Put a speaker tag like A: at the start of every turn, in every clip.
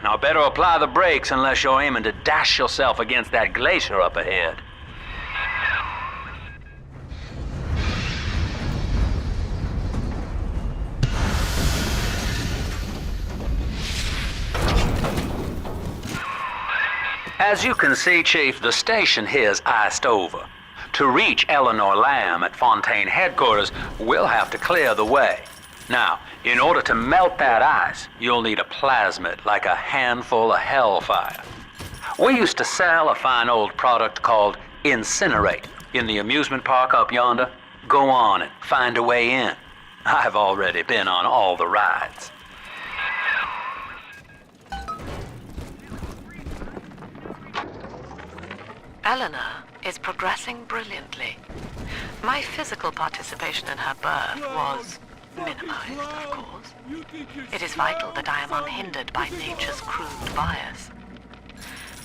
A: Now better apply the brakes unless you're aiming to dash yourself against that glacier up ahead. As you can see, Chief, the station here's iced over. To reach Eleanor Lamb at Fontaine headquarters, we'll have to clear the way. Now, in order to melt that ice, you'll need a plasmid, like a handful of hellfire. We used to sell a fine old product called Incinerate in the amusement park up yonder. Go on and find a way in. I've already been on all the rides.
B: Eleanor is progressing brilliantly. My physical participation in her birth was minimized, of course. It is vital that I am unhindered by nature's crude bias.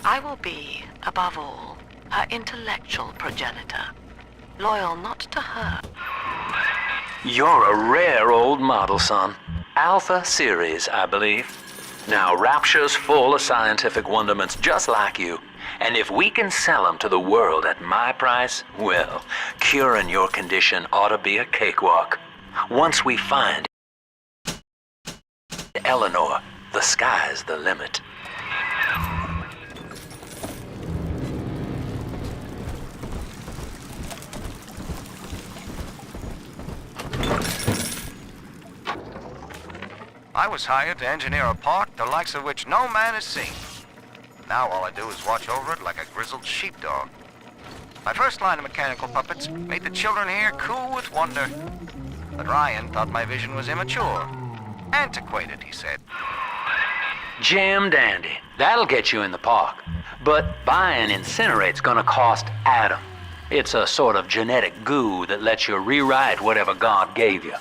B: I will be, above all, her intellectual progenitor, loyal not to her.
A: You're a rare old model, son. Alpha series, I believe. Now, Rapture's full of scientific wonderments just like you. And if we can sell them to the world at my price, well, curing your condition ought to be a cakewalk. Once we find Eleanor, the sky's the limit.
C: I was hired to engineer a park the likes of which no man has seen. Now all I do is watch over it like a grizzled sheepdog. My first line of mechanical puppets made the children here cool with wonder. But Ryan thought my vision was immature. Antiquated, he said.
A: Jim dandy. That'll get you in the park. But buying Incinerate's gonna cost Adam. It's a sort of genetic goo that lets you rewrite whatever God gave you.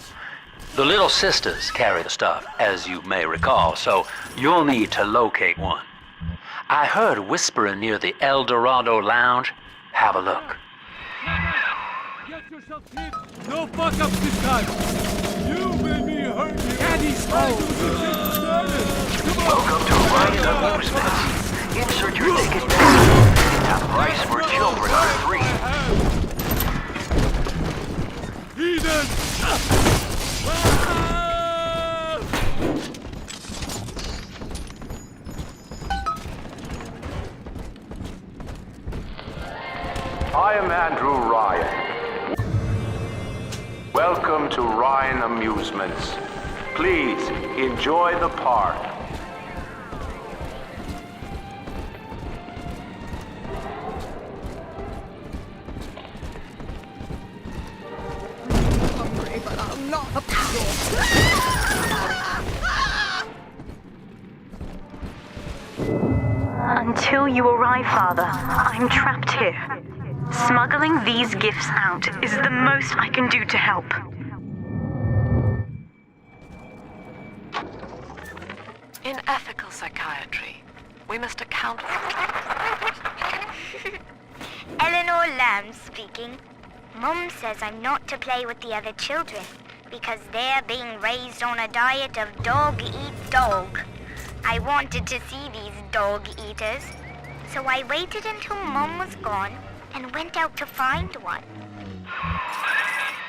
A: The little sisters carry the stuff, as you may recall, so you'll need to locate one. I heard whispering near the El Dorado Lounge. Have a look.
D: Get yourself hit! No fuck-ups this time! You made me hurt you! Daddy's home!
E: Welcome to Ryan Amusements. Insert your ticket now. At a price where children are free.
D: Eden!
F: I am Andrew Ryan. Welcome to Ryan Amusements. Please enjoy the park.
G: Hungry, but I'm not a
H: Until you arrive, Father, I'm trapped here. Smuggling these gifts out is the most I can do to help.
B: In ethical psychiatry, we must account for...
I: Eleanor Lamb speaking. Mum says I'm not to play with the other children because they're being raised on a diet of dog eat dog. I wanted to see these dog eaters, so I waited until Mum was gone and went out to find one.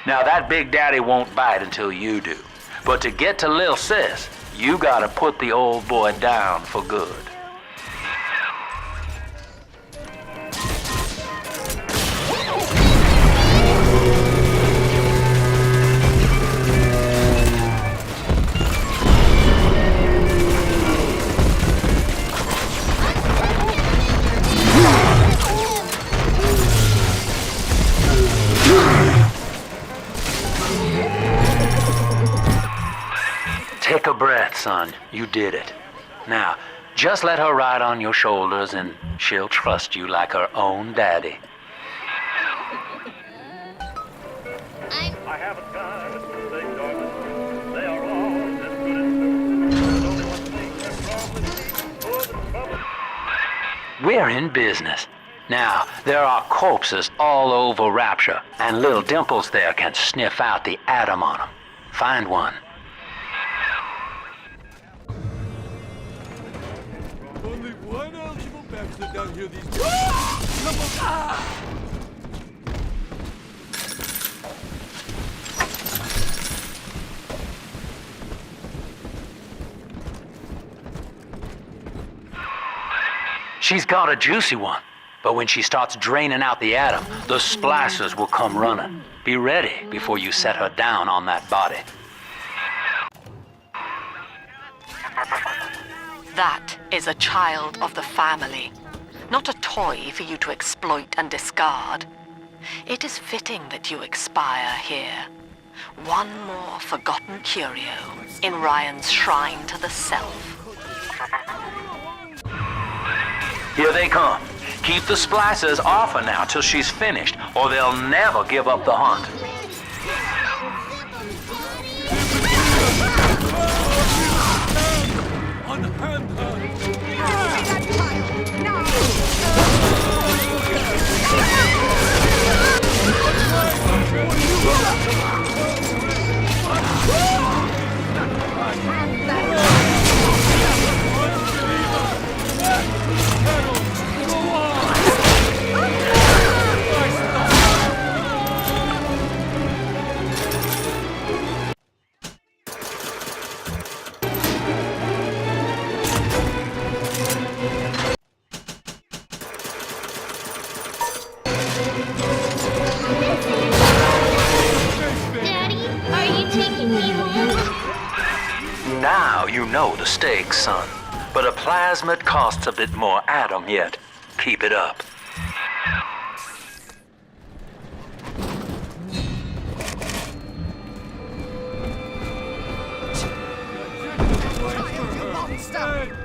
A: Now that Big Daddy won't bite until you do. But to get to Lil Sis, you gotta put the old boy down for good. Take a breath, son. You did it. Now, just let her ride on your shoulders and she'll trust you like her own daddy.
J: I have a gun, Mr. St. Dorman. They are all as good as new. There's only one thing that's wrong with me. Oh, the trouble.
A: We're in business. Now, there are corpses all over Rapture, and little Dimples there can sniff out the atom on them. Find one.
D: Only one eligible bachelor down here these days. Come on! Ah!
A: She's got a juicy one, but when she starts draining out the atom, the splicers will come running. Be ready before you set her down on that body.
B: That is a child of the family, not a toy for you to exploit and discard. It is fitting that you expire here. One more forgotten curio in Ryan's shrine to the self.
A: Here they come. Keep the splicers off her now till she's finished, or they'll never give up the hunt.
D: On the hand hunt!
A: Now you know the stakes, son. But a plasmid costs a bit more atom yet. Keep it up.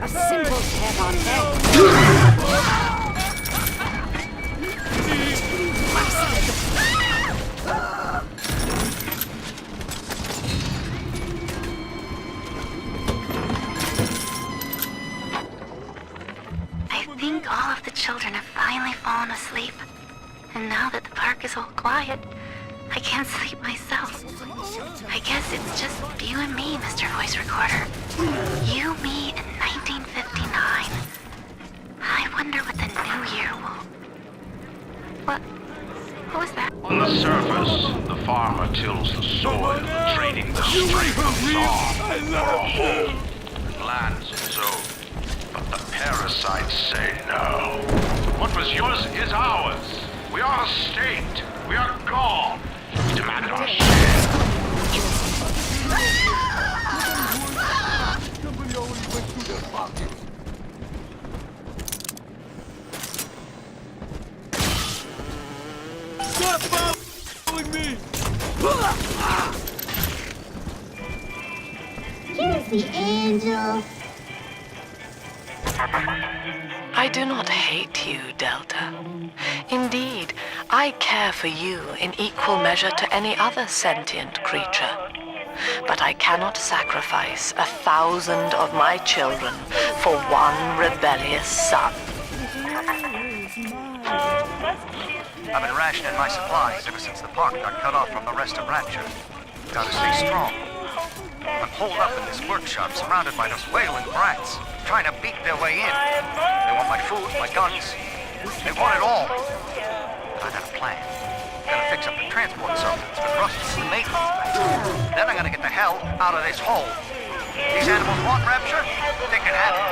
G: A simple tap on head.
B: I think all of the children have finally fallen asleep. And now that the park is all quiet, I can't sleep myself. I guess it's just you and me, Mr. Voice Recorder. You, me, and 1959. I wonder what the new year will... What was that?
K: On the surface, the farmer tills the soil, trading the strength of his arm for a home and lands of his own. But the parasites say no. What was yours is ours. We are a state. We are gone. We demand our share.
D: Somebody always went through their pockets. Stop following me!
I: Here's the angel.
B: I do not hate you, Delta. Indeed, I care for you in equal measure to any other sentient creature. But I cannot sacrifice 1,000 of my children for one rebellious son.
C: I've been rationing my supplies ever since the park got cut off from the rest of Rapture. Gotta stay strong. I'm holed up in this workshop surrounded by those wailing brats, trying to beat their way in. They want my food, my guns. They want it all. I got a plan. Gotta fix up the transport circuit that's been rusted from the maintenance back. Then I gotta get the hell out of this hole. These animals want Rapture? They can have it.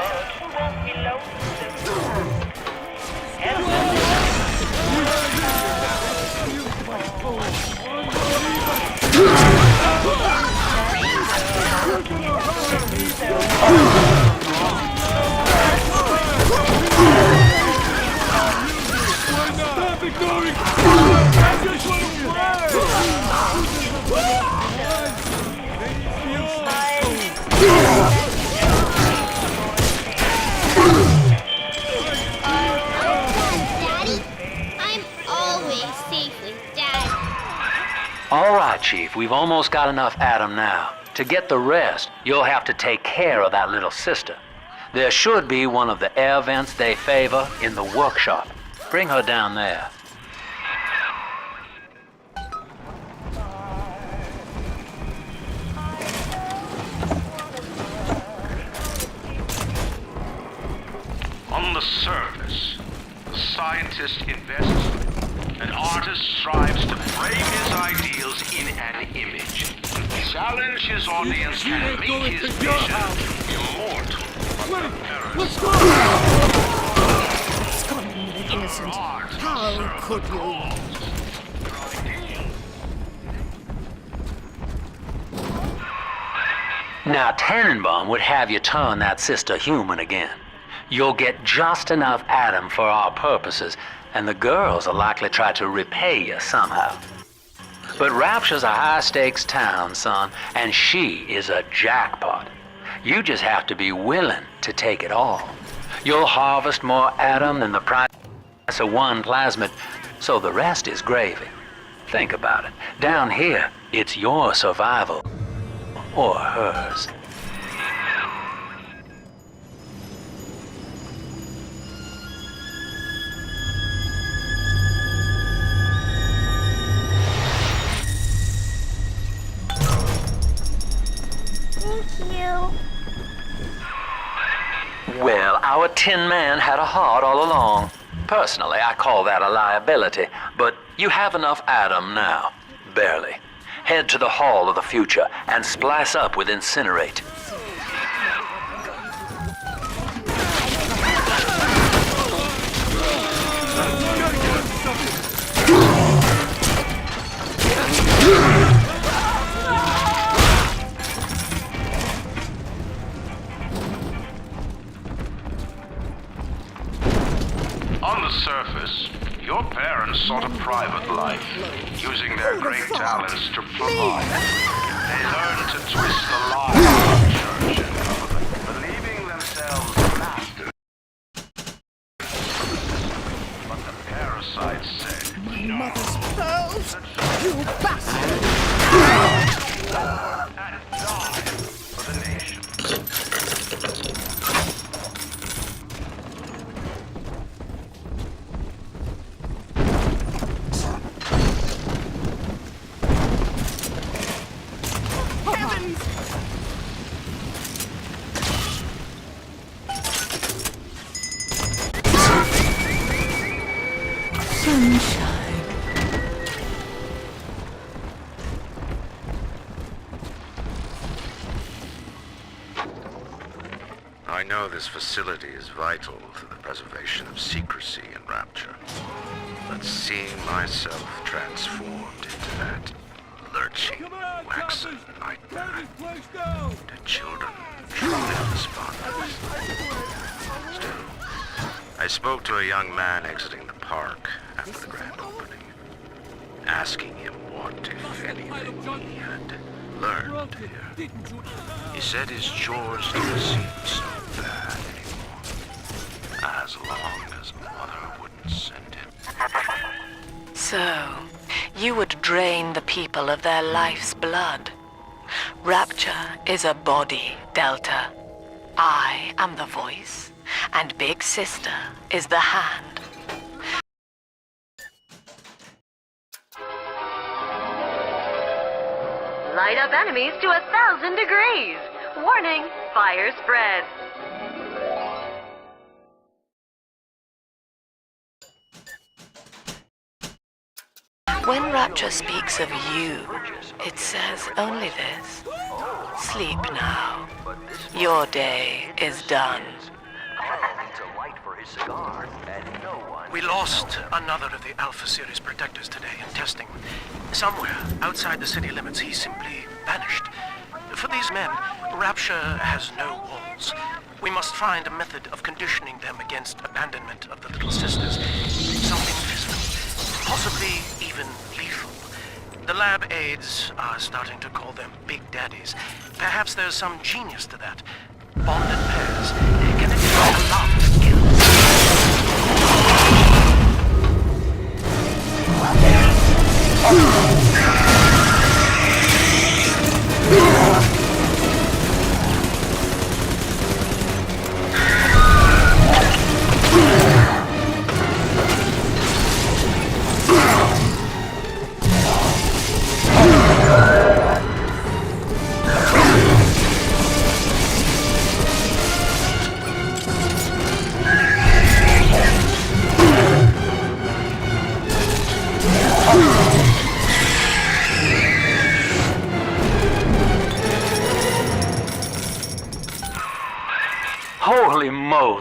D: Stop ignoring! I just want to
I: Daddy, I'm always safe with Dad.
A: All right, Chief, we've almost got enough atom now. To get the rest, you'll have to take care of that little sister. There should be one of the air vents they favor in the workshop. Bring her down there.
K: On the surface, the scientist invests, an artist strives to frame his ideals in an image, challenge his audience and make his vision immortal.
D: Let's go!
G: Scorning the innocent. How could you?
A: Now, Tannenbaum would have you turn that sister human again. You'll get just enough Adam for our purposes, and the girls will likely try to repay you somehow. But Rapture's a high-stakes town, son, and she is a jackpot. You just have to be willing to take it all. You'll harvest more Adam than the price of one plasmid, so the rest is gravy. Think about it. Down here, it's your survival. Or hers.
I: Thank you.
A: Well, our Tin Man had a heart all along. Personally, I call that a liability, but you have enough Adam now. Barely. Head to the Hall of the Future and splice up with Incinerate.
K: On the surface, your parents sought a private life, using their great talents to provide. They learned to twist the line of church and government, believing themselves masters. But the parasites said,
G: My mother's pearls! You bastard!
K: and died for the nation.
C: I know this facility is vital to the preservation of secrecy in Rapture, but seeing myself transformed into that lurching, waxen nightmare, the children truly responded. Still, I spoke to a young man exiting the park after the grand opening, asking him what, if anything, he had learned here. He said his chores didn't seem so bad anymore, as long as Mother wouldn't send him.
B: So, you would drain the people of their life's blood. Rapture is a body, Delta. I am the voice, and Big Sister is the hand.
L: Light up enemies to 1,000 degrees. Warning, fire spread.
B: When Rapture speaks of you, it says only this. Sleep now. Your day is done.
M: We lost another of the Alpha Series protectors today in testing. Somewhere outside the city limits, he simply vanished. For these men, Rapture has no walls. We must find a method of conditioning them against abandonment of the Little Sisters. Something physical, possibly even lethal. The lab aides are starting to call them Big Daddies. Perhaps there's some genius to that. Bonded pairs, connected by a lot of skills.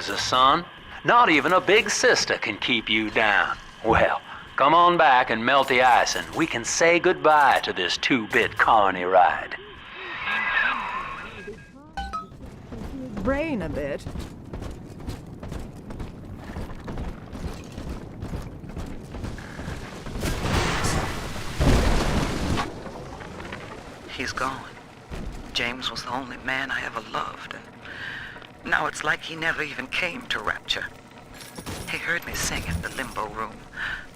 A: Moses, son. Not even a big sister can keep you down. Well, come on back and melt the ice and we can say goodbye to this 2-bit carny ride.
G: Brain a bit.
N: He's gone. James was the only man I ever loved, and now it's like he never even came to Rapture. He heard me sing at the limbo room,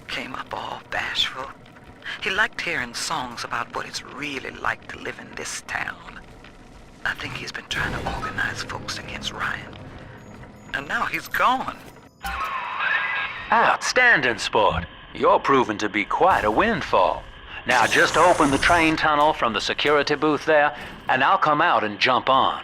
N: came up all bashful. He liked hearing songs about what it's really like to live in this town. I think he's been trying to organize folks against Ryan. And now he's gone.
A: Outstanding, sport. You're proving to be quite a windfall. Now just open the train tunnel from the security booth there, and I'll come out and jump on.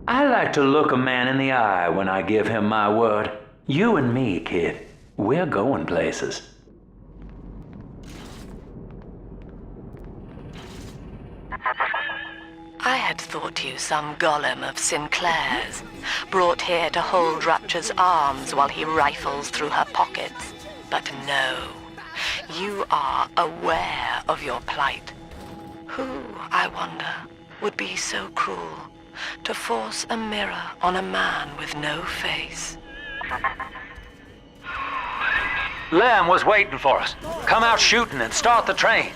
A: I like to look a man in the eye when I give him my word. You and me, kid, we're going places.
B: I had thought you some golem of Sinclair's, brought here to hold Rapture's arms while he rifles through her pockets. But no, you are aware of your plight. Who, I wonder, would be so cruel to force a mirror on a man with no face?
A: Lamb was waiting for us. Come out shooting and start the train.